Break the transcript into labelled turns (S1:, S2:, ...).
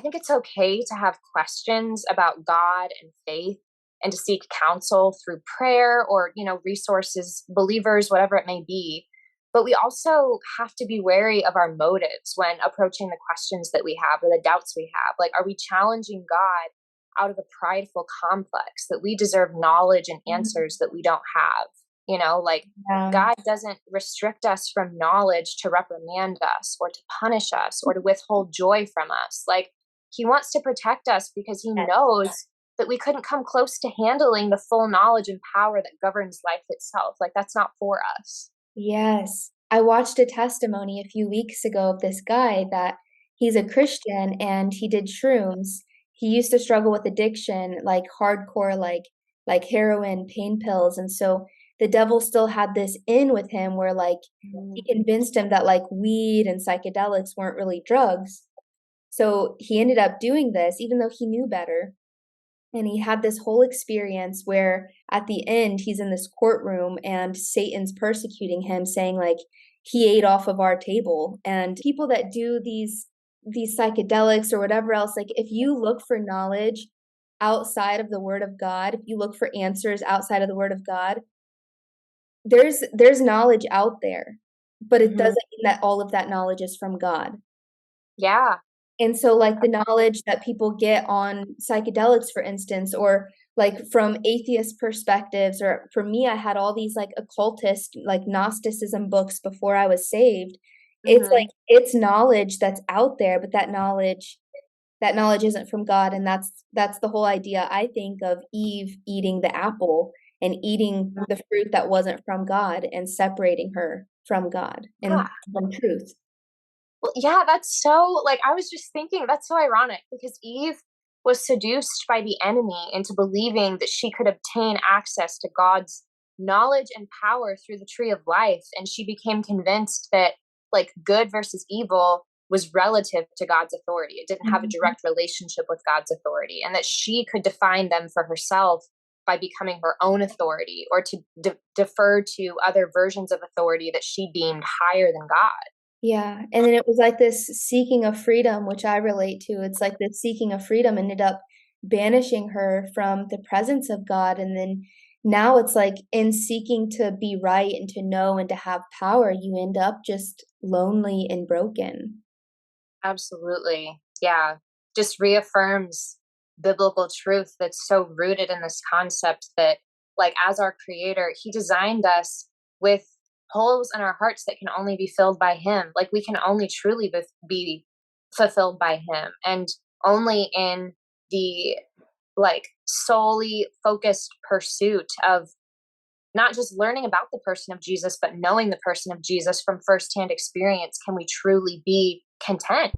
S1: think it's okay to have questions about God and faith and to seek counsel through prayer or, resources, believers, whatever it may be. But we also have to be wary of our motives when approaching the questions that we have or the doubts we have. Like, are we challenging God out of a prideful complex that we deserve knowledge and answers that we don't have? Like,
S2: Yeah.
S1: God doesn't restrict us from knowledge to reprimand us or to punish us or to withhold joy from us. Like, he wants to protect us because he knows that we couldn't come close to handling the full knowledge and power that governs life itself. Like, that's not for us.
S2: Yes. I watched a testimony a few weeks ago of this guy that he's a Christian and he did shrooms. He used to struggle with addiction, like hardcore, like heroin, pain pills, and so the devil still had this in with him where like he
S1: Mhm.
S2: convinced him that like weed and psychedelics weren't really drugs. So he ended up doing this even though he knew better. And he had this whole experience where at the end he's in this courtroom and Satan's persecuting him, saying like he ate off of our table. And people that do these psychedelics or whatever else, like if you look for knowledge outside of the word of God, if you look for answers outside of the word of God, there's knowledge out there, but it
S1: Mhm.
S2: doesn't mean that all of that knowledge is from God.
S1: Yeah.
S2: And so, like, the knowledge that people get on psychedelics, for instance, or like from atheist perspectives, or for me, I had all these like occultist, like Gnosticism books before I was saved. It's like
S1: Mhm.
S2: it's knowledge that's out there, but that knowledge isn't from God, and that's the whole idea, I think, of Eve eating the apple and eating the fruit that wasn't from God and separating her from God
S1: Yeah.
S2: and from truth.
S1: Well, yeah, that's so, like, I was just thinking that's so ironic because Eve was seduced by the enemy into believing that she could obtain access to God's knowledge and power through the tree of life. And she became convinced that, like, good versus evil was relative to God's authority. It didn't have a
S2: Mhm.
S1: direct relationship with God's authority, and that she could define them for herself by becoming her own authority or to defer to other versions of authority that she deemed higher than God.
S2: Yeah, and then it was like this seeking of freedom, which I relate to. It's like this seeking of freedom ended up banishing her from the presence of God, and then now it's like in seeking to be right and to know and to have power, you end up just lonely and broken.
S1: Absolutely. Yeah. Just reaffirms biblical truth that's so rooted in this concept that, like, as our creator, he designed us with holes in our hearts that can only be filled by him. Like, we can only truly be fulfilled by him. And only in the, like, solely focused pursuit of not just learning about the person of Jesus, but knowing the person of Jesus from firsthand experience can we truly be content.